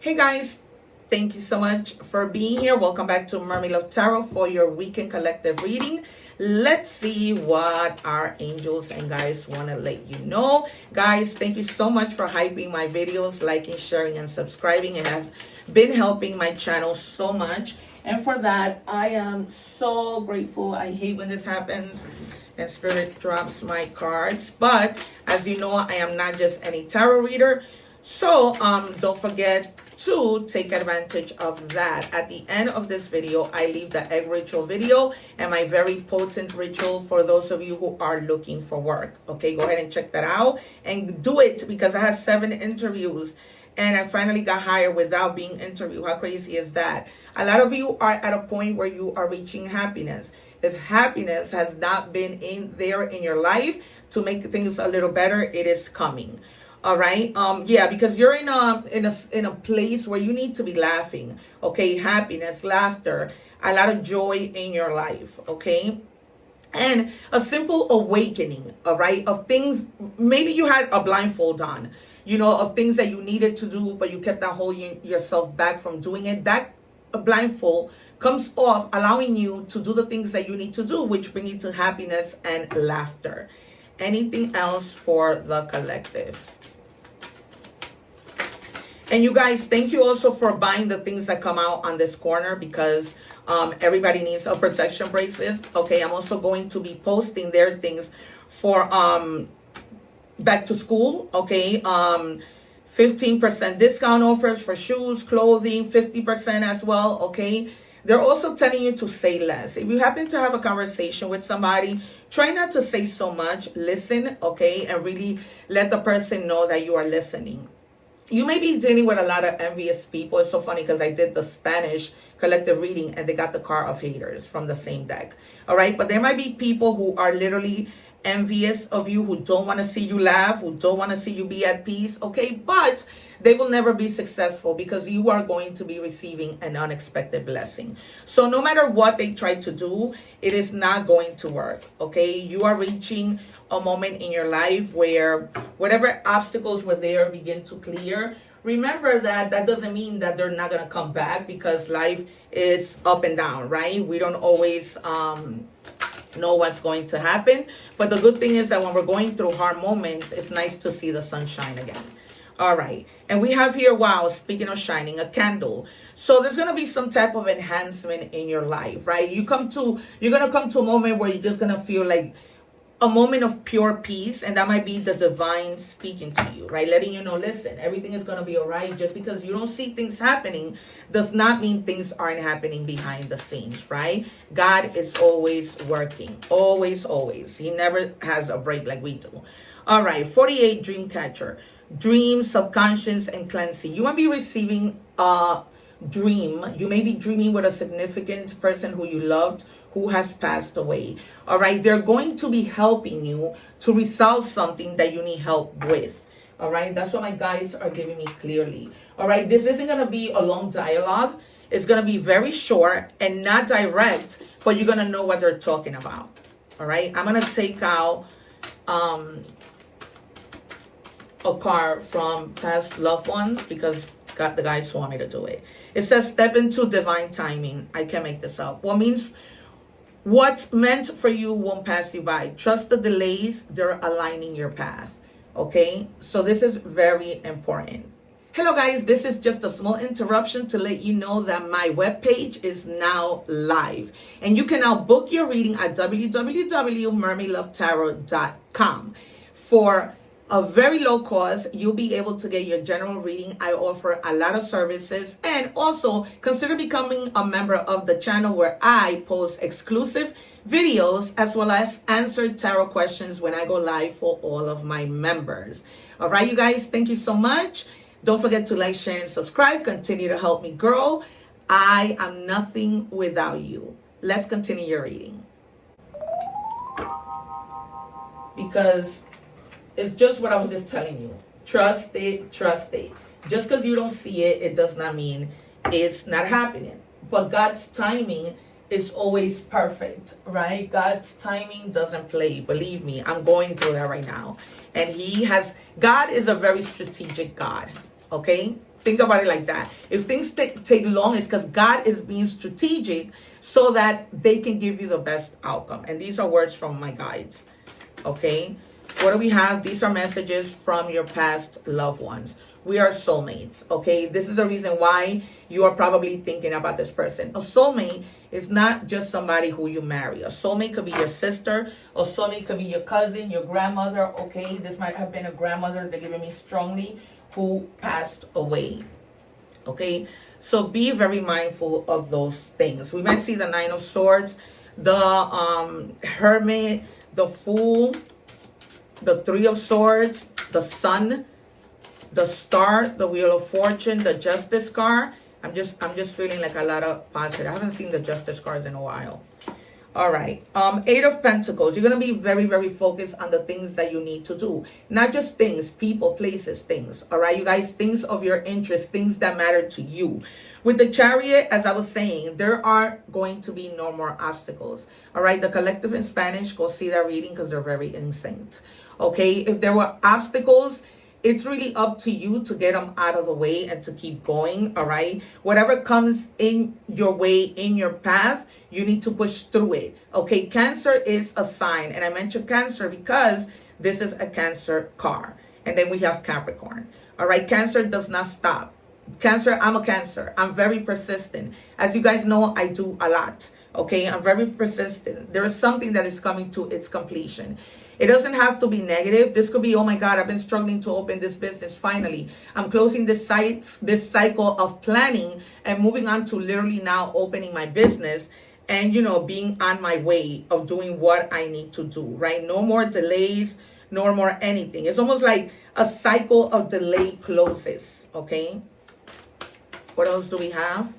Hey guys, thank you so much for being here. Welcome back to Mermaid Love Tarot for your weekend collective reading. Let's see what our angels and guys want to let you know. Guys, thank you so much for hyping my videos, liking, sharing, and subscribing. It has been helping my channel so much. And for that, I am so grateful. I hate when this happens and Spirit drops my cards. But as you know, I am not just any tarot reader. So don't forget to take advantage of that. At the end of this video, I leave the egg ritual video and my very potent ritual for those of you who are looking for work. Okay, go ahead and check that out and do it, because I had 7 interviews and I finally got hired without being interviewed. How crazy is that? A lot of you are at a point where you are reaching happiness. If happiness has not been in your life to make things a little better, it is coming. All right. Yeah, because you're in a place where you need to be laughing. Okay, happiness, laughter, a lot of joy in your life. Okay, and a simple awakening. All right, of things. Maybe you had a blindfold on, of things that you needed to do, but you kept on holding yourself back from doing it. That blindfold comes off, allowing you to do the things that you need to do, which bring you to happiness and laughter. Anything else for the collective? And you guys, thank you also for buying the things that come out on this corner, because everybody needs a protection bracelet. Okay, I'm also going to be posting their things for back to school. Okay, 15% discount offers for shoes, clothing, 50% as well. Okay, they're also telling you to say less. If you happen to have a conversation with somebody, try not to say so much. Listen, okay, and really let the person know that you are listening. You may be dealing with a lot of envious people. It's so funny because I did the Spanish collective reading and they got the card of haters from the same deck. All right. But there might be people who are literally envious of you, who don't want to see you laugh, who don't want to see you be at peace. Okay. But they will never be successful because you are going to be receiving an unexpected blessing. So no matter what they try to do, it is not going to work. Okay. You are reaching a moment in your life where whatever obstacles were there begin to clear. Remember that doesn't mean that they're not going to come back, because life is up and down, right? We don't always know what's going to happen. But the good thing is that when we're going through hard moments, it's nice to see the sunshine again. All right. And we have here, wow, speaking of shining, a candle. So there's going to be some type of enhancement in your life, right? You're going to come to a moment where you're just going to feel like a moment of pure peace, and that might be the divine speaking to you, right? Letting you know, listen, everything is going to be all right. Just because you don't see things happening does not mean things aren't happening behind the scenes, right? God is always working, always, always. He never has a break like we do. All right, 48, dream catcher. Dreams, subconscious, and cleansing. You might be receiving a dream. You may be dreaming with a significant person who you loved, who has passed away. All right, they're going to be helping you to resolve something that you need help with. All right, that's what my guides are giving me clearly. All right, this isn't going to be a long dialogue. It's going to be very short and not direct, but you're going to know what they're talking about. All right, I'm going to take out a card from past loved ones, because the guides want me to do it. It says, step into divine timing. I can't make this up. What's meant for you won't pass you by. Trust the delays. They're aligning your path. Okay, so this is very important. Hello guys, this is just a small interruption to let you know that my webpage is now live, and you can now book your reading at www.mermaidlovetarot.com. For a very low cost, you'll be able to get your general reading. I offer a lot of services, and also consider becoming a member of the channel, where I post exclusive videos as well as answer tarot questions when I go live for all of my members. All right, you guys, thank you so much. Don't forget to like, share, and subscribe. Continue to help me grow. I am nothing without you. Let's continue your reading, because it's just what I was just telling you. Trust it, trust it. Just because you don't see it, it does not mean it's not happening. But God's timing is always perfect, right? God's timing doesn't play. Believe me, I'm going through that right now. And God is a very strategic God, okay? think about it like that. If things take long, it's because God is being strategic so that they can give you the best outcome. And these are words from my guides. Okay, what do we have? These are messages from your past loved ones. We are soulmates. Okay, this is the reason why you are probably thinking about this person. A soulmate is not just somebody who you marry. A soulmate could be your sister. A soulmate could be your cousin, your grandmother. Okay, this might have been a grandmother, they're giving me strongly, who passed away. Okay, so be very mindful of those things. We might see the Nine of Swords, the Hermit, the Fool, the Three of Swords, the Sun, the Star, the Wheel of Fortune, the Justice card. I'm just feeling like a lot of positive. I haven't seen the Justice cards in a while. All right. Eight of Pentacles. You're going to be very, very focused on the things that you need to do. Not just things, people, places, things. All right, you guys, things of your interest, things that matter to you. With the Chariot, as I was saying, there are going to be no more obstacles. All right, the collective in Spanish, go see that reading because they're very in sync. Okay, if there were obstacles, it's really up to you to get them out of the way and to keep going. All right, whatever comes in your way, in your path, you need to push through it. Okay, Cancer is a sign, and I mentioned Cancer because this is a Cancer card. And then we have Capricorn. All right, Cancer does not stop. Cancer, I'm a Cancer. I'm very persistent. As you guys know, I do a lot. Okay, I'm very persistent. There is something that is coming to its completion. It doesn't have to be negative. This could be, oh my God, I've been struggling to open this business. Finally, I'm closing this cycle of planning and moving on to literally now opening my business and, you know, being on my way of doing what I need to do, right? No more delays, no more anything. It's almost like a cycle of delay closes, okay? What else do we have?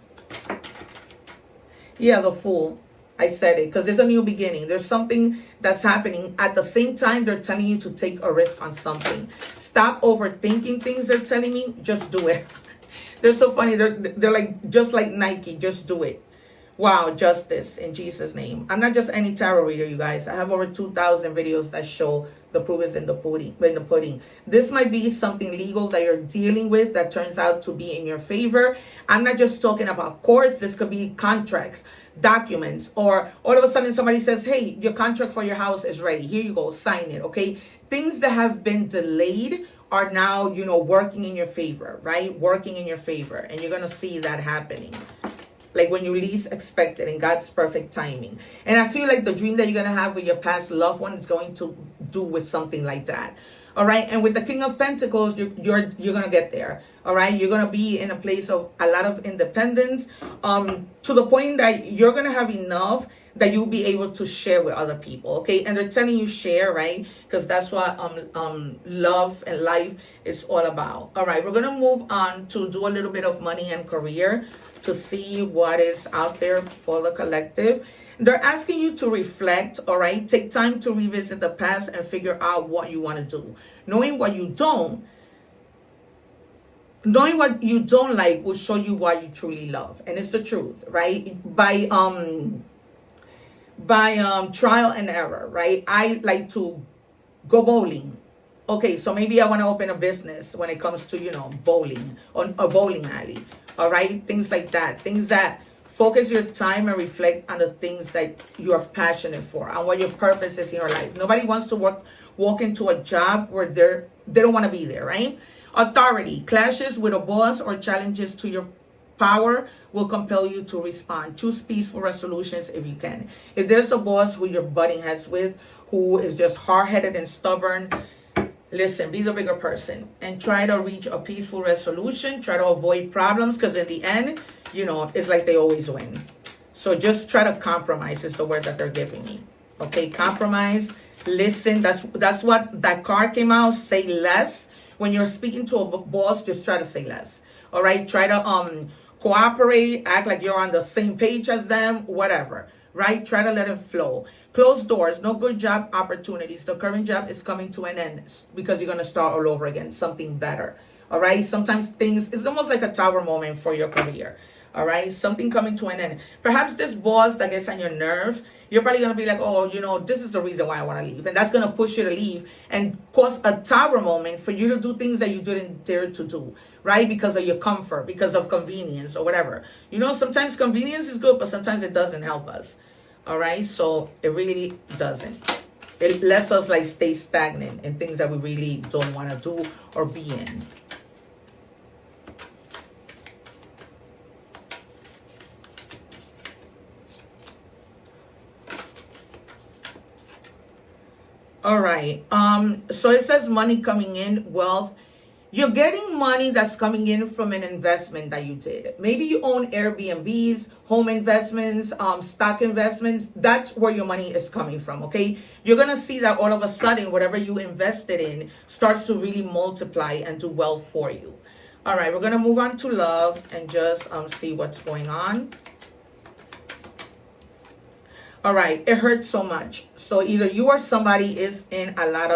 Yeah, the Fool. I said it because there's a new beginning. There's something that's happening. At the same time, they're telling you to take a risk on something. Stop overthinking things they're telling me. Just do it. They're so funny. They're like, just like Nike, just do it. Wow, justice in Jesus' name. I'm not just any tarot reader, you guys. I have over 2,000 videos that show the proof is in the pudding. This might be something legal that you're dealing with that turns out to be in your favor. I'm not just talking about courts. This could be contracts, documents, or all of a sudden somebody says, hey, your contract for your house is ready. Here you go, sign it, okay? Things that have been delayed are now, you know, working in your favor, right? Working in your favor. And you're going to see that happening. Like when you least expect it in God's perfect timing. And I feel like the dream that you're going to have with your past loved one is going to do with something like that. All right. And with the King of Pentacles, you're going to get there. All right. You're going to be in a place of a lot of independence, to the point that you're going to have enough that you'll be able to share with other people. Okay. And they're telling you share, right? Because that's what love and life is all about. All right. We're going to move on to do a little bit of money and career to see what is out there for the collective. They're asking you to reflect, all right? Take time to revisit the past and figure out what you want to do. Knowing what you don't like will show you what you truly love. And it's the truth, right? By trial and error, right? I like to go bowling. Okay, so maybe I want to open a business when it comes to, you know, bowling, on a bowling alley. All right, things like that. Things that focus your time and reflect on the things that you are passionate for and what your purpose is in your life. Nobody wants to walk into a job where they don't want to be there, right? Authority. Clashes with a boss or challenges to your power will compel you to respond. Choose peaceful resolutions if you can. If there's a boss who you're butting heads with, who is just hard-headed and stubborn, listen, be the bigger person and try to reach a peaceful resolution. Try to avoid problems because in the end, you know, it's like they always win. So just try to compromise is the word that they're giving me. Okay, compromise. Listen, that's what that card came out. Say less. When you're speaking to a boss, just try to say less. All right, try to cooperate, act like you're on the same page as them, whatever. Right? Try to let it flow. Closed doors, no good job opportunities. The current job is coming to an end because you're going to start all over again, something better. All right. Sometimes it's almost like a tower moment for your career. All right. Something coming to an end. Perhaps this boss that gets on your nerve, you're probably going to be like, oh, you know, this is the reason why I want to leave. And that's going to push you to leave and cause a tower moment for you to do things that you didn't dare to do, right? Because of your comfort, because of convenience or whatever. You know, sometimes convenience is good, but sometimes it doesn't help us. All right. So it really doesn't. It lets us like stay stagnant in things that we really don't want to do or be in. All right. So it says money coming in, wealth. You're getting money that's coming in from an investment that you did. Maybe you own Airbnbs, home investments, stock investments. That's where your money is coming from, okay? You're going to see that all of a sudden, whatever you invested in starts to really multiply and do well for you. All right, we're going to move on to love and just see what's going on. All right, it hurts so much. So either you or somebody is in a lot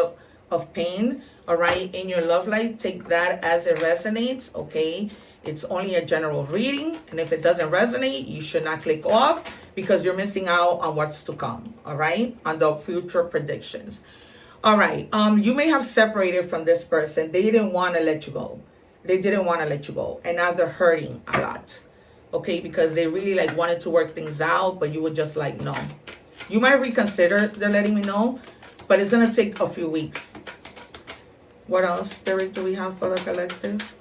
of pain. All right, in your love life, take that as it resonates, okay? It's only a general reading, and if it doesn't resonate, you should not click off because you're missing out on what's to come, all right? On the future predictions. All right, you may have separated from this person. They didn't want to let you go. They didn't want to let you go, and now they're hurting a lot, okay? Because they really like wanted to work things out, but you were just like, no. You might reconsider, they're letting me know, but it's going to take a few weeks. What else, Spirit, do we have for the collective?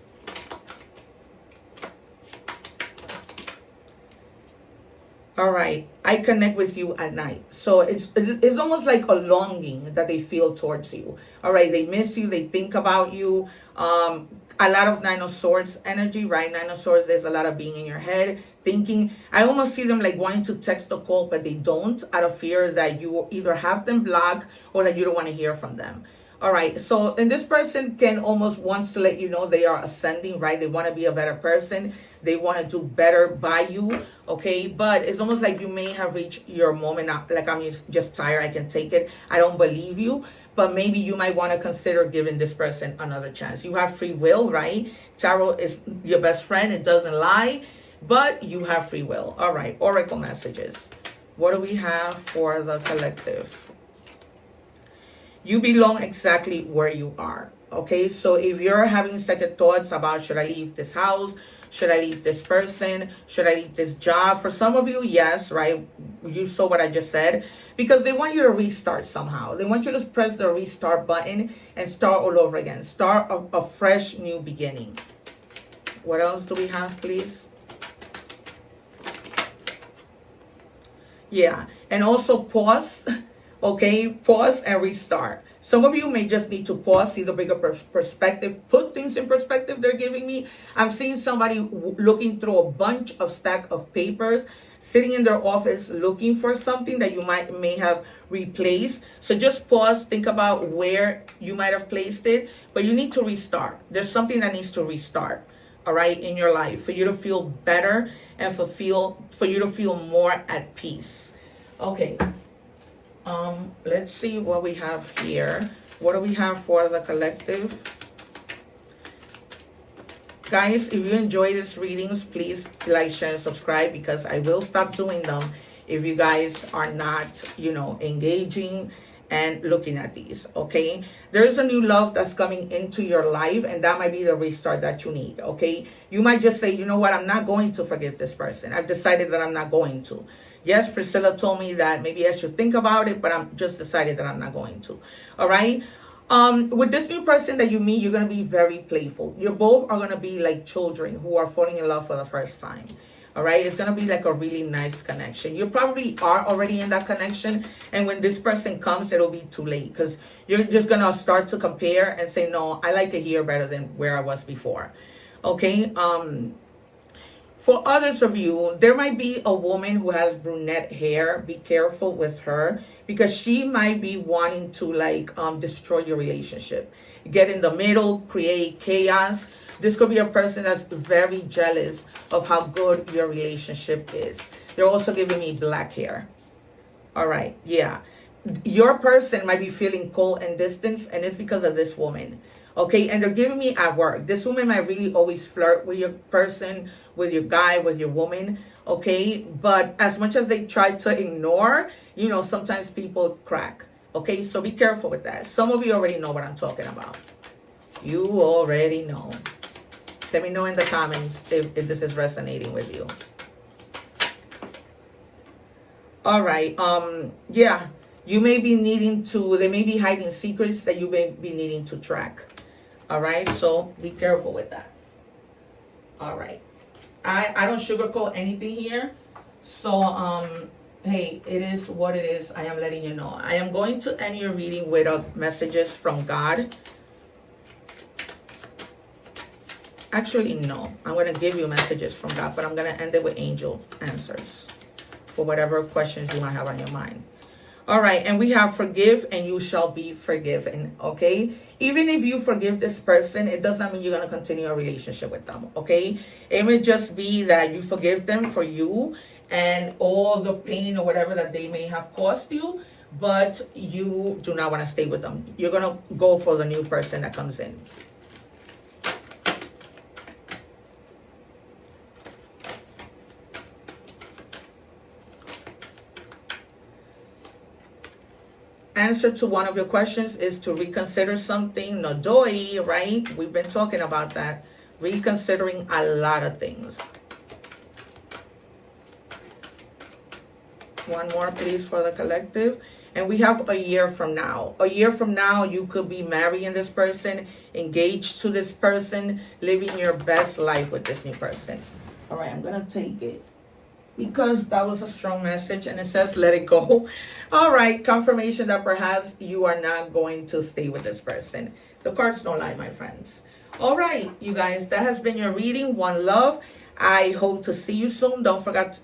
All right. I connect with you at night. So it's almost like a longing that they feel towards you. All right. They miss you. They think about you. A lot of Nine of Swords energy, right? Nine of Swords, there's a lot of being in your head, thinking. I almost see them like wanting to text or call, but they don't, out of fear that you either have them blocked or that you don't want to hear from them. All right, so and this person can almost wants to let you know they are ascending, right? They want to be a better person. They want to do better by you, okay? But it's almost like you may have reached your moment, like I'm just tired, I can take it. I don't believe you, but maybe you might want to consider giving this person another chance. You have free will, right? Tarot is your best friend. It doesn't lie, but you have free will. All right, oracle messages. What do we have for the collective? You belong exactly where you are, okay? So if you're having second thoughts about, should I leave this house? Should I leave this person? Should I leave this job? For some of you, yes, right? You saw what I just said. Because they want you to restart somehow. They want you to press the restart button and start all over again. Start a fresh new beginning. What else do we have, please? Yeah, and also pause. Okay, pause and restart. Some of you may just need to pause, see the bigger perspective, put things in perspective they're giving me. I'm seeing somebody looking through a bunch of stack of papers, sitting in their office looking for something that you may have replaced. So just pause, think about where you might have placed it, but you need to restart. There's something that needs to restart, all right, in your life for you to feel better and for you to feel more at peace. Okay. Let's see what we have here. What do we have for the collective? Guys, if you enjoy these readings, please like, share, and subscribe because I will stop doing them if you guys are not, engaging and looking at these, okay? There is a new love that's coming into your life, and that might be the restart that you need, okay? You might just say, you know what, I'm not going to forget this person. I've decided that I'm not going to. Yes, Priscilla told me that maybe I should think about it, but I'm just decided that I'm not going to. All right. With this new person that you meet, you're going to be very playful. You both are going to be like children who are falling in love for the first time. All right. It's going to be like a really nice connection. You probably are already in that connection. And when this person comes, it'll be too late because you're just going to start to compare and say, no, I like it here better than where I was before. Okay. For others of you, there might be a woman who has brunette hair. Be careful with her because she might be wanting to destroy your relationship. Get in the middle, create chaos. This could be a person that's very jealous of how good your relationship is. They're also giving me black hair. All right, yeah. Your person might be feeling cold and distance, and it's because of this woman. Okay, and they're giving me at work. This woman might really always flirt with your person, with your guy, with your woman. Okay, but as much as they try to ignore, you know, sometimes people crack. Okay, so be careful with that. Some of you already know what I'm talking about. You already know. Let me know in the comments if this is resonating with you. All right. Yeah, you may be needing to, they may be hiding secrets that you may be needing to track. All right, so be careful with that. All right. I don't sugarcoat anything here. So, hey, it is what it is. I am letting you know. I am going to end your reading with messages from God. Actually, no. I'm going to give you messages from God, but I'm going to end it with angel answers for whatever questions you might have on your mind. All right, and we have forgive and you shall be forgiven, okay? Even if you forgive this person, it does not mean you're going to continue a relationship with them, okay? It may just be that you forgive them for you and all the pain or whatever that they may have caused you, but you do not want to stay with them. You're going to go for the new person that comes in. Answer to one of your questions is to reconsider something. No doy, right? We've been talking about that. Reconsidering a lot of things. One more, please, for the collective. And we have a year from now. A year from now, you could be marrying this person, engaged to this person, living your best life with this new person. All right, I'm going to take it, because that was a strong message and it says let it go. All right, confirmation that perhaps you are not going to stay with this person. The cards don't lie, my friends. All right, you guys, that has been your reading. One love. I hope to see you soon. Don't forget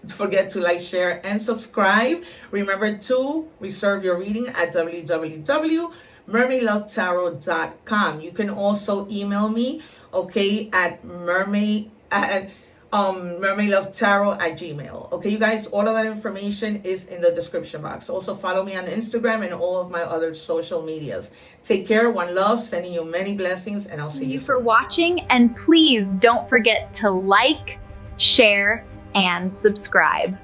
to like, share, and subscribe. Remember to reserve your reading at www.mermaidlovetarot.com. You can also email me, okay, at mermaidlovetarot@gmail. Okay, you guys, all of that information is in the description box. Also follow me on Instagram and all of my other social medias. Take care. One love. Sending you many blessings, and I'll see you for watching, and please don't forget to like, share, and subscribe.